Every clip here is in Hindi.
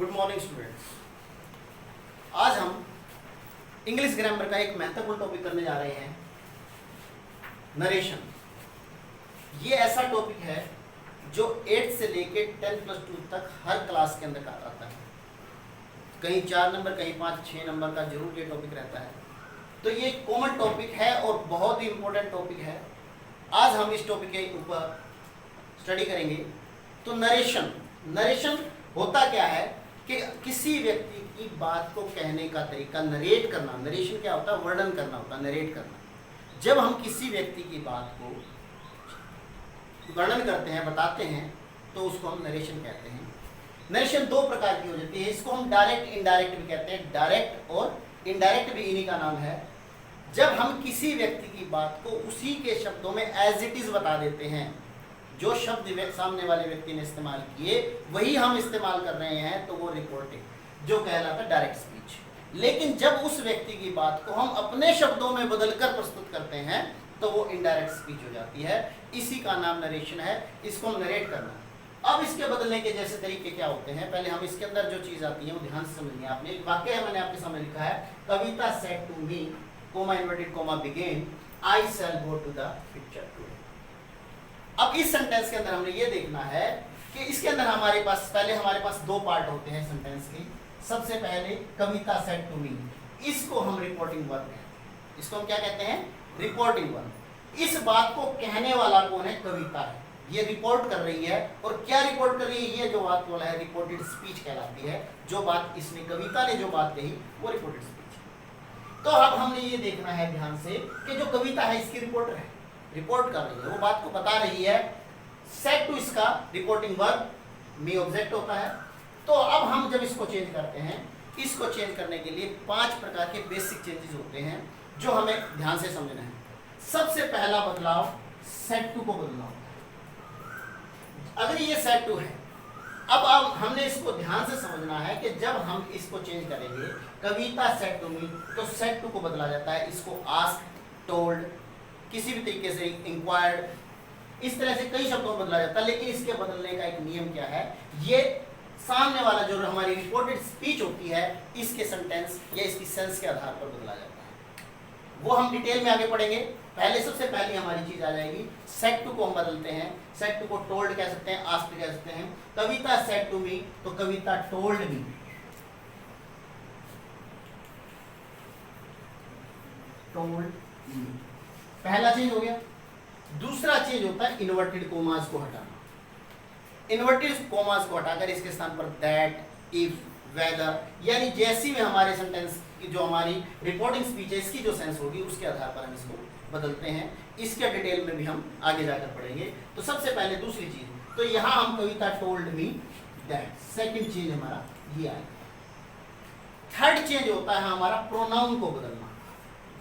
Good morning students. आज हम इंग्लिश ग्रामर का एक महत्वपूर्ण टॉपिक करने जा रहे हैं, नरेशन। ये ऐसा टॉपिक है जो 8 से लेके 10+2 तक हर क्लास के अंदर आता है। कहीं 4 नंबर, कहीं 5-6 नंबर का जरूर ये टॉपिक रहता है। तो ये एक कॉमन टॉपिक है और बहुत ही इंपॉर्टेंट टॉपिक है। आज हम इस टॉपिक के ऊपर स्टडी करेंगे। तो नरेशन होता क्या है कि किसी व्यक्ति की बात को कहने का तरीका, नरेट करना। नरेशन क्या होता है? वर्णन करना होता है, नरेट करना। जब हम किसी व्यक्ति की बात को वर्णन करते हैं, बताते हैं, तो उसको हम नरेशन कहते हैं। नरेशन 2 प्रकार की हो जाती है। इसको हम डायरेक्ट इनडायरेक्ट भी कहते हैं। डायरेक्ट और इनडायरेक्ट भी इन्हीं का नाम है। जब हम किसी व्यक्ति की बात को उसी के शब्दों में एज इट इज बता देते हैं, जो शब्द सामने वाले व्यक्ति ने इस्तेमाल किए वही हम इस्तेमाल कर रहे हैं, तो वो रिपोर्टिंग, जो कहलाता है डायरेक्ट स्पीच। लेकिन जब उस व्यक्ति की बात को हम अपने शब्दों में बदलकर प्रस्तुत करते हैं, तो वो इनडायरेक्ट स्पीच हो जाती है। इसी का नाम नरेशन है। इसको हम नरेट करना। अब इसके बदलने के जैसे तरीके क्या होते हैं, पहले हम इसके अंदर जो चीज आती है वो ध्यान से समझनी है आपने। एक वाक्य है, मैंने आपके सामने लिखा है, Kavita said to me, comma inverted comma begin, I shall go to the picture today. अब इस सेंटेंस के अंदर हमने ये देखना है कि इसके अंदर हमारे पास 2 पार्ट होते हैं सेंटेंस के। सबसे पहले कविता सेड टू मी, इसको हम रिपोर्टिंग वर्ब कहते हैं। इसको हम क्या कहते हैं? Reporting verb. इस बात को कहने वाला कौन है? कविता है। ये रिपोर्ट कर रही है। और क्या रिपोर्ट कर रही है? ये जो बात बोला है रिपोर्टेड स्पीच कहलाती है। जो बात इसने, कविता ने जो बात कही, वो रिपोर्टेड स्पीच। तो अब हमने ये देखना है ध्यान से कि जो कविता है इसकी रिपोर्टर है, रिपोर्ट कर रही है, वो बात को बता रही है। सेड टू इसका रिपोर्टिंग वर्ब, मी ऑब्जेक्ट होता है। तो अब हम जब इसको चेंज करते हैं, इसको चेंज करने के लिए 5 प्रकार के बेसिक चेंजेस होते हैं जो हमें ध्यान से समझना है। सबसे पहला बदलाव सेड टू को बदलना होता है। अगर ये सेड टू है, अब हमने इसको ध्यान से समझना है कि जब हम इसको चेंज करेंगे, कविता सेड टू मी, तो सेड टू को बदला जाता है। इसको आस्क, टोल्ड, किसी भी तरीके से इंक्वायर्ड, इस तरह से कई शब्दों में बदला जाता है। लेकिन इसके बदलने का एक नियम क्या है? ये सामने वाला जो हमारी रिपोर्टेड स्पीच होती है, इसके सेंटेंस या इसकी सेंस के आधार पर बदला जाता है। वो हम डिटेल में आगे पढ़ेंगे। सबसे पहले हमारी चीज आ जाएगी, सेड टू को हम बदलते हैं। सेड टू को टोल्ड कह सकते हैं, आस्क्ड कह सकते हैं। कविता सेड टू मी, तो कविता टोल्ड मी। टोल्ड मी, पहला चेंज हो गया। दूसरा चेंज होता है इन्वर्टेड कोमास को हटाना। इन्वर्टेड कोमास को हटाकर इसके स्थान पर दैट, इफ, वेदर, यानी जैसी में हमारे सेंटेंस की जो हमारी रिपोर्टिंग स्पीच है, इसकी जो सेंस होगी उसके आधार पर हम इसको बदलते हैं। इसके डिटेल में भी हम आगे जाकर पढ़ेंगे। तो सबसे पहले दूसरी चीज, तो यहां हम Kavita told me that, second change हमारा ये आएगा। थर्ड चेंज होता है हमारा प्रोनाउन को बदलना।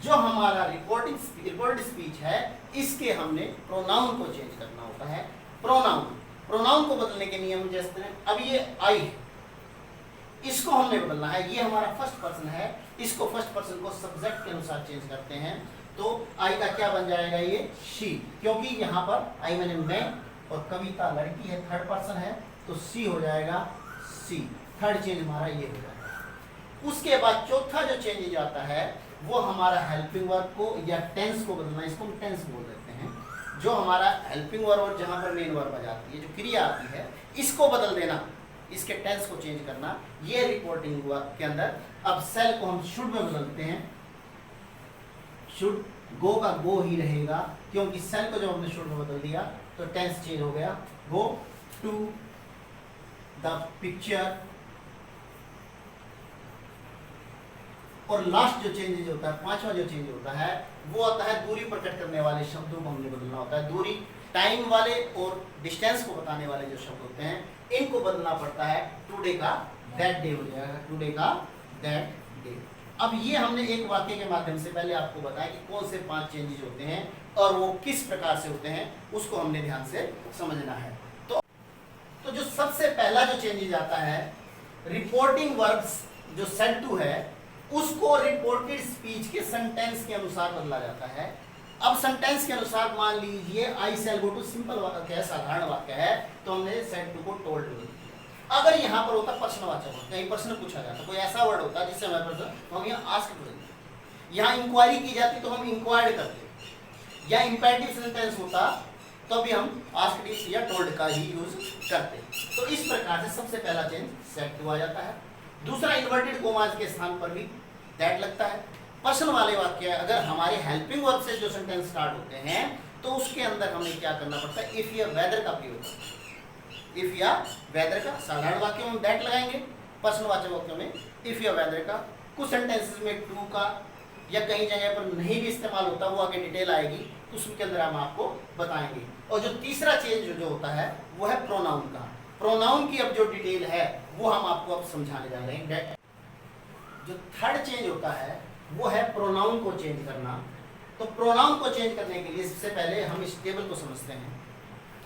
जो हमारा रिपोर्टेड स्पीच है, इसके हमने प्रोनाउन को चेंज करना होता है। प्रोनाउन को बदलने के नियम जैसे, अब ये आई है, इसको हमने बदलना है। ये हमारा फर्स्ट पर्सन है, इसको फर्स्ट पर्सन को सब्जेक्ट के अनुसार चेंज करते हैं। तो आई का क्या बन जाएगा? ये शी, क्योंकि यहाँ पर आई मैंने मैं और कविता लड़की है, थर्ड पर्सन है, तो सी हो जाएगा सी। थर्ड चेंज हमारा ये हो जाएगा। उसके बाद चौथा जो चेंज आता है वो हमारा हेल्पिंग वर्ब को या टेंस को बदलना। इसको हम टेंस बोल देते हैं। जो हमारा हेल्पिंग वर्ब और जहाँ पर मेन वर्ब आ जाती है, जो क्रिया आती है, इसको बदल देना, इसके टेंस को चेंज करना। ये रिपोर्टिंग वर्ब के अंदर। अब सेल को हम शुड में बदलते हैं। शुड, गो का गो ही रहेगा, क्योंकि सेल को जब हमने शुड में बदल दिया तो टेंस चेंज हो गया। Go to the picture. और लास्ट जो चेंज होता है, 5वां जो चेंज होता है, वो आता है दूरी प्रकट करने वाले शब्दों को हमने बदलना होता है। दूरी, टाइम वाले और डिस्टेंस को बताने वाले जो शब्द होते हैं, इनको बदलना पड़ता है। टुडे का दैट डे हो जाएगा, टुडे का दैट डे। अब ये हमने एक वाक्य के माध्यम से पहले आपको बताया कि कौन से 5 चेंजेस होते हैं और वो किस प्रकार से होते हैं, उसको हमने ध्यान से समझना है। तो जो सबसे पहला जो चेंजेस आता है, रिपोर्टिंग वर्ब्स जो सेड टू है, उसको रिपोर्टेड स्पीच के सेंटेंस के अनुसार बदला जाता है। अब सेंटेंस के अनुसार मान लीजिए आई शैल गो टू, सिंपल वाक्य है, साधारण वाक्य है, तो हमने सेड टू को टोल्ड बदल दिया। अगर यहाँ पर होता प्रश्नवाचक वर्ड, कहीं प्रश्न पूछा जाता, कोई ऐसा वर्ड होता जिससे हमें प्रश्न, तो हम यहाँ आस्क बोलेंगे। यहाँ इंक्वायरी की जाती तो हम इंक्वायर्ड करते, या इंपेरेटिव सेंटेंस होता तो भी हम आस्क्ड या टोल्ड का ही यूज करते। तो इस प्रकार से सबसे पहला चेंज सेट हुआ जाता है। दूसरा, इन्वर्टेड कोमास के स्थान पर भी दैट लगता है। प्रश्न वाले वाक्य अगर हमारे हेल्पिंग वर्ब से जो सेंटेंस स्टार्ट होते हैं तो उसके अंदर हमें क्या करना पड़ता है, इफ या वेदर का प्रयोग करते हैं। इफ या वेदर का साधारण वाक्यों में दैट लगाएंगे, प्रश्नवाचक वाक्यों में इफ या वेदर का। कुछ सेंटेंसेस में टू का या कई जगह पर नहीं भी इस्तेमाल होता, वो आगे डिटेल आएगी तो उसके अंदर हम आपको बताएंगे। और जो तीसरा चेंज जो होता है वो है प्रोनाउन का। प्रोनाउन की अब जो डिटेल है वो हम आपको अब समझाने जा रहे हैं। जो थर्ड चेंज होता है वो है प्रोनाउन को चेंज करना। तो प्रोनाउन को चेंज करने के लिए सबसे पहले हम इस टेबल को समझते हैं।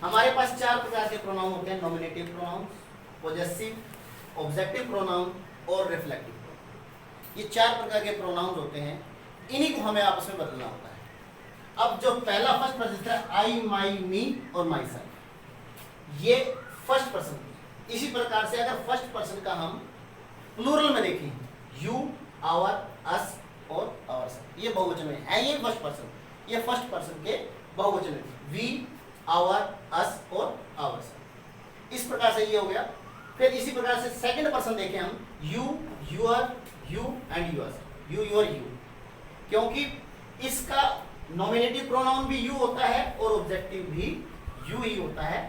हमारे पास 4 प्रकार के प्रोनाउन होते हैं, nominative pronoun, possessive, objective pronoun और रिफ्लेक्टिव प्रोनाउन। ये 4 प्रकार के प्रोनाउन होते हैं, इन्हीं को हमें आपस में बदलना होता है। अब जो पहला फर्स्ट पर्सन है आई, माई, मी और माई सेल्फ, ये फर्स्ट पर्सन। इसी प्रकार से अगर फर्स्ट पर्सन का हम प्लूरल में देखें, यू, आवर, अस और आवर सेल्फ, ये बहुवचन में है। ये फर्स्ट पर्सन, ये फर्स्ट पर्सन के बहुवचन में, वी, आवर, अस और आवर सेल्फ। इस प्रकार से ये हो गया। फिर इसी प्रकार से सेकंड पर्सन देखें हम, you, your, you and yours, you, your, you, क्योंकि इसका नॉमिनेटिव प्रोनाउन भी यू होता है और ऑब्जेक्टिव भी यू ही होता है,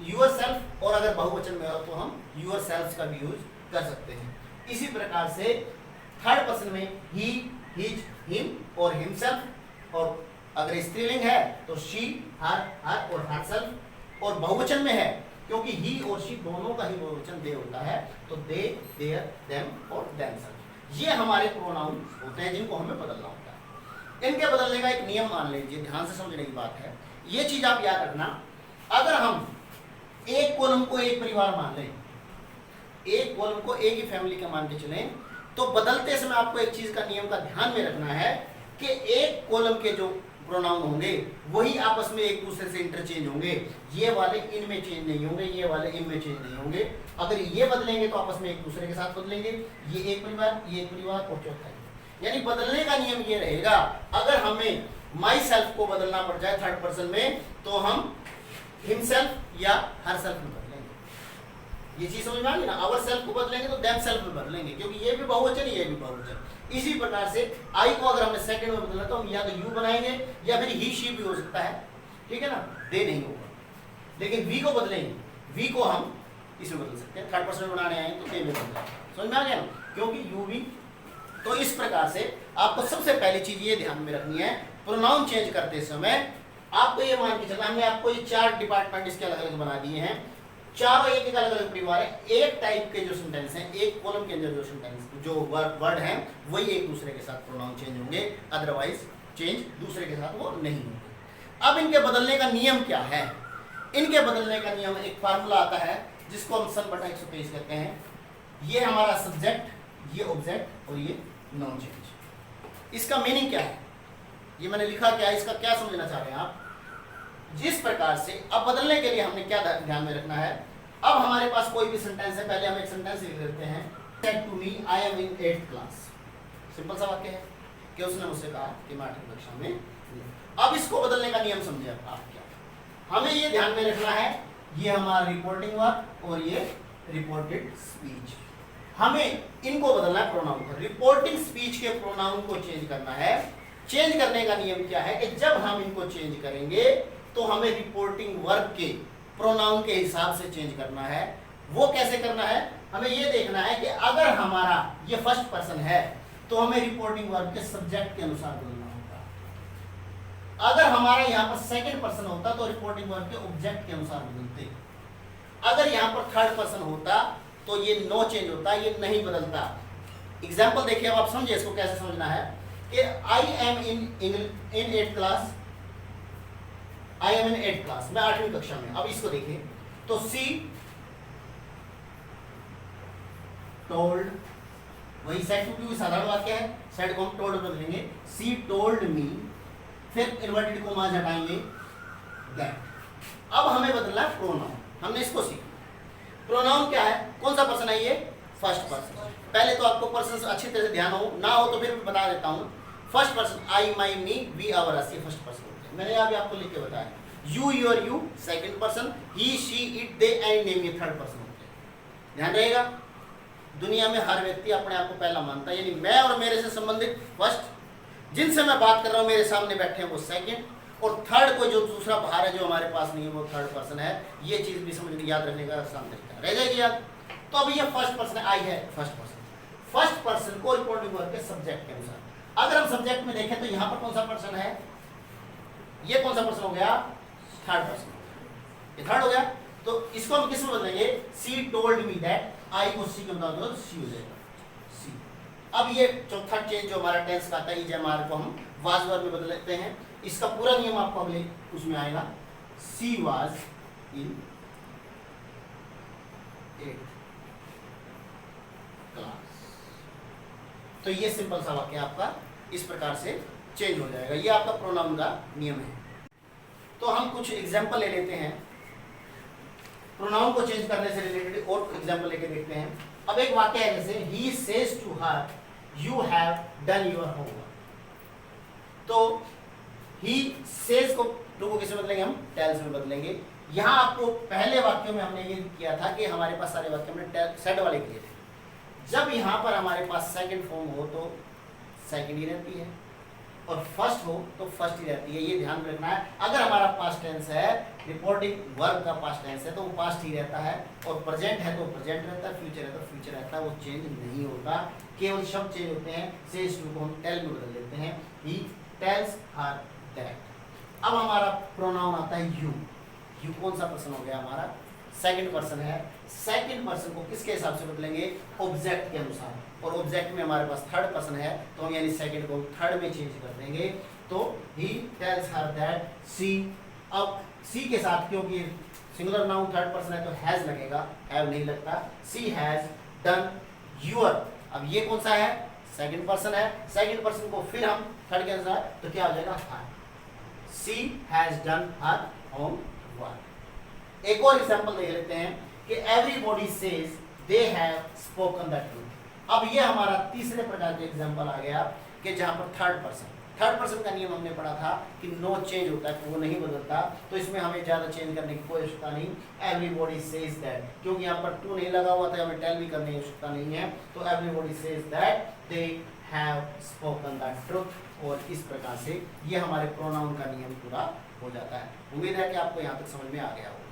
यूर सेल्फ। और अगर बहुवचन में हो तो हम यूर सेल्फ का भी यूज कर सकते हैं। इसी प्रकार से थर्ड पर्सन में ही, हिज, हिम और हिमसेल्फ, और अगर स्त्रीलिंग है तो शी, हर और हरसेल्फ। और बहुवचन में है क्योंकि ही और शी दोनों का ही बहुवचन दे होता है, तो दे, देयर, देम और देमसेल्फ। ये हमारे प्रोनाउन होते हैं जिनको हमें बदलना होता है। इनके बदलने का एक नियम मान लीजिए, ध्यान से समझने की बात है। ये चीज आप याद रखना, अगर हम एक कॉलम को एक परिवार मान लें, एक कॉलम को एक ही फैमिली का मान के चलें, तो बदलते समय आपको एक चीज का नियम का ध्यान में रखना है कि एक कॉलम के जो प्रोनाउन होंगे वही आपस में एक दूसरे से इंटरचेंज होंगे। ये वाले इनमें चेंज नहीं होंगे, ये वाले इनमें चेंज नहीं होंगे। अगर ये बदलेंगे तो आपस में एक दूसरे के साथ बदलेंगे, ये एक परिवार, ये एक परिवार और चौथा। यानी बदलने का नियम ये रहेगा, अगर हमें माई सेल्फ को बदलना पड़ जाए थर्ड पर्सन में तो हम हिमसेल्फ या हर सेल्फ में बदलेंगे। ये चीज समझ में आ गई ना। अवर सेल्फ को बदलेंगे तो देम सेल्फ में बदलेंगे, क्योंकि ये भी बहुवचन है, ये भी बहुवचन। इसी प्रकार से आई को अगर हमने सेकंड में बदलना तो हम या तो यू बनाएंगे या फिर ही, शी भी हो सकता है, ठीक है ना, दे नहीं होगा। लेकिन वी को बदलेंगे, वी को हम इसमें बदल सकते हैं, थर्ड पर्सन बनाने आए तो दे में बदल जाए। समझ में आ गया ना, क्योंकि यू भी। तो इस प्रकार से आपको सबसे पहली चीज ये ध्यान में रखनी है, प्रोनाउन चेंज करते समय आपको ये मान के चलना, हमने आपको ये 4 डिपार्टमेंट इसके अलग अलग बना दिए हैं, चारों एक अलग अलग परिवार है। एक टाइप के जो सेंटेंस हैं, एक कॉलम के अंदर जो सेंटेंस जो वर्ड हैं वही एक दूसरे के साथ प्रोनाउन चेंज होंगे, अदरवाइज चेंज दूसरे के साथ वो नहीं होंगे। अब इनके बदलने का नियम क्या है? इनके बदलने का नियम, एक फार्मूला आता है जिसको हम सन बटा 123 कहते हैं। ये हमारा सब्जेक्ट, ये ऑब्जेक्ट और ये नाउन चेंज। इसका मीनिंग क्या है, ये मैंने लिखा क्या है, इसका क्या समझना चाह रहे हैं आप? जिस प्रकार से अब बदलने के लिए हमने क्या ध्यान में रखना है, अब हमारे पास कोई भी सेंटेंस है, पहले हम एक सेंटेंस लिख लेते हैं, said to me I am in 8th class. Simple सा वाक्य है कि उसने मुझसे कहा कि मैं 8वीं कक्षा में हूं। अब इसको बदलने का नियम समझे आप क्या, हमें ये ध्यान में रखना है, ये हमारा रिपोर्टिंग वर्ब और ये रिपोर्टेड स्पीच, हमें इनको बदलना है प्रोनाउन को। रिपोर्टिंग स्पीच के प्रोनाउन को चेंज करना है। चेंज करने का नियम क्या है कि जब हम इनको चेंज करेंगे तो हमें रिपोर्टिंग वर्ब के प्रोनाउन के हिसाब से चेंज करना है। वो कैसे करना है, हमें ये देखना है कि अगर हमारा ये फर्स्ट पर्सन है तो हमें रिपोर्टिंग वर्ब के सब्जेक्ट के अनुसार बदलना होगा। अगर हमारा यहाँ पर सेकंड पर्सन होता तो रिपोर्टिंग वर्ब के ऑब्जेक्ट के अनुसार बदलते। अगर यहाँ पर थर्ड पर्सन होता तो ये नो चेंज होता, ये नहीं बदलता। एग्जाम्पल देखिए, अब आप समझिए इसको कैसे समझना है कि आई am in 8th class, I am in 8th class, मैं 8वीं कक्षा में। अब इसको देखिए तो सी टोल्ड, वही सेड टू साधारण वाक्य है, सेड को हम टोल्ड बदलेंगे, सी टोल्ड मी, फिर इन्वर्टेड कोमास हटाएंगे दैट। अब हमें बदलना है प्रोनाउन, हमने इसको सीखा। प्रोनाउन क्या है, कौन सा पर्सन है ये? First person. पहले तो आपको पर्सन अच्छी तरह से ध्यान हो, ना हो तो फिर भी बता देता हूँ। First person I, my, me, we, our, us, ये फर्स्ट पर्सन होते हैं। मैंने अभी आपको लिख के बताया। You, your, you second person, he, she, it, they, and, name ये थर्ड पर्सन होते हैं। ध्यान रहेगा, दुनिया में हर व्यक्ति अपने आप को पहला मानता है, यानी मैं और मेरे से संबंधित फर्स्ट, जिनसे मैं बात कर रहा हूँ मेरे सामने बैठे हैं वो सेकंड, और थर्ड को जो दूसरा बाहर है जो हमारे पास नहीं है वो थर्ड पर्सन है। ये चीज भी समझ याद रखने का आसान तरीका रह जाएगी याद। तो अभी ये फर्स्ट पर्सन है, आई है first person. First person corresponding verb के सब्जेक्ट के अनुसार अगर हम सब्जेक्ट में देखें तो यहाँ पर कौन सा पर्सन है? ये कौन सा पर्सन हो गया? Third person. ये थर्ड हो गया। तो इसको हम किस में बदलेंगे? सी टोल्ड मी दैट, आई को सी के मुताबिक सी हो जाएगा सी। अब ये चौथा चेंज जो हमारा टेंस का आता है इजमार को हम वाज वर्ब में बदल लेते हैं। इसका पूरा नियम आपको अगले उसमें आएगा। She was in 8th class. तो ये सिंपल सा वाक्य आपका इस प्रकार से चेंज हो जाएगा। ये आपका प्रोनाउन का नियम है। तो हम कुछ एग्जाम्पल ले लेते हैं प्रोनाउन को चेंज करने से रिलेटेड, और एग्जाम्पल लेके देखते हैं। अब एक वाक्य है जैसे he says to her you have done your homework. तो ही सेज को टू को किस में बदलेंगे? हम टेल्स में बदलेंगे। यहाँ आपको पहले वाक्यों में हमने ये किया था कि हमारे पास सारे वाक्य हमने सेड वाले किए थे। जब यहाँ पर हमारे पास सेकंड फॉर्म हो तो सेकंड ही रहती है, और फर्स्ट हो तो फर्स्ट ही रहती है। ये ध्यान में रखना है। अगर हमारा पास्ट टेंस है, रिपोर्टिंग वर्ब का पास्ट टेंस है, तो वो पास्ट ही रहता है, और प्रेजेंट है तो प्रेजेंट रहता है, फ्यूचर है तो फ्यूचर रहता है। वो चेंज नहीं होता, केवल शब्द चेंज होते हैं। सेज टू को हम टेल में बदल देते हैं, ही टेल्स हर दैट। अब हमारा प्रोनाउन आता है यू। यू कौन सा पर्सन हो गया? हमारा सेकंड पर्सन है। सेकंड पर्सन को किसके हिसाब से बदलेंगे? ऑब्जेक्ट के अनुसार, और ऑब्जेक्ट में हमारे पास थर्ड पर्सन है तो हम यानी सेकंड को थर्ड में चेंज कर देंगे। तो ही टेल्स हर दैट सी। अब सी के साथ क्योंकि सिंगुलर नाउन थर्ड पर्सन है तो हैज लगेगा, हैव नहीं लगता। सी हैज डन योर। अब ये कौन सा है? सेकंड पर्सन है। सेकंड पर्सन को फिर हम थर्ड के अनुसार तो क्या हो जाएगा? हर। सी हैज डन हर होमवर्क। एक और एग्जांपल देख लेते हैं कि everybody says they have spoken the truth. अब ये हमारा तीसरे प्रकार का एग्जांपल आ गया कि जहां पर थर्ड पर्सन का नियम हमने पढ़ा था कि नो चेंज होता है, वो नहीं बदलता। तो इसमें हमें ज्यादा चेंज करने की कोई आवश्यकता नहीं। एवरीबॉडी सेज दैट, क्योंकि यहाँ पर टू नहीं लगा हुआ था, हमें टेल भी करने की आवश्यकता नहीं है। तो everybody says that they have spoken the truth. और इस प्रकार से ये हमारे प्रोनाउन का नियम पूरा हो जाता है। उम्मीद है कि आपको यहाँ तक समझ में आ गया होगा।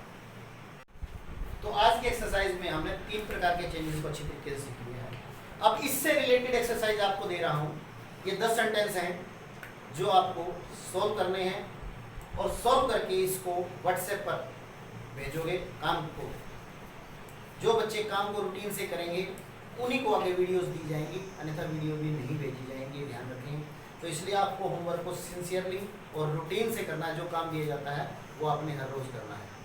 तो आज के एक्सरसाइज में हमने 3 प्रकार के चेंजेस को अच्छी तरीके से सीख लिया है। अब इससे रिलेटेड एक्सरसाइज आपको दे रहा हूँ। ये 10 सेंटेंस हैं जो आपको सॉल्व करने हैं, और सॉल्व करके इसको व्हाट्सएप पर भेजोगे काम को। जो बच्चे काम को रूटीन से करेंगे उन्हीं को आगे वीडियोस दी जाएंगी, अन्यथा वीडियो भी नहीं भेजी जाएंगी, ध्यान रखें। तो इसलिए आपको होमवर्क को सिंसियरली और रूटीन से करना है। जो काम दिया जाता है वो आपने हर रोज करना है।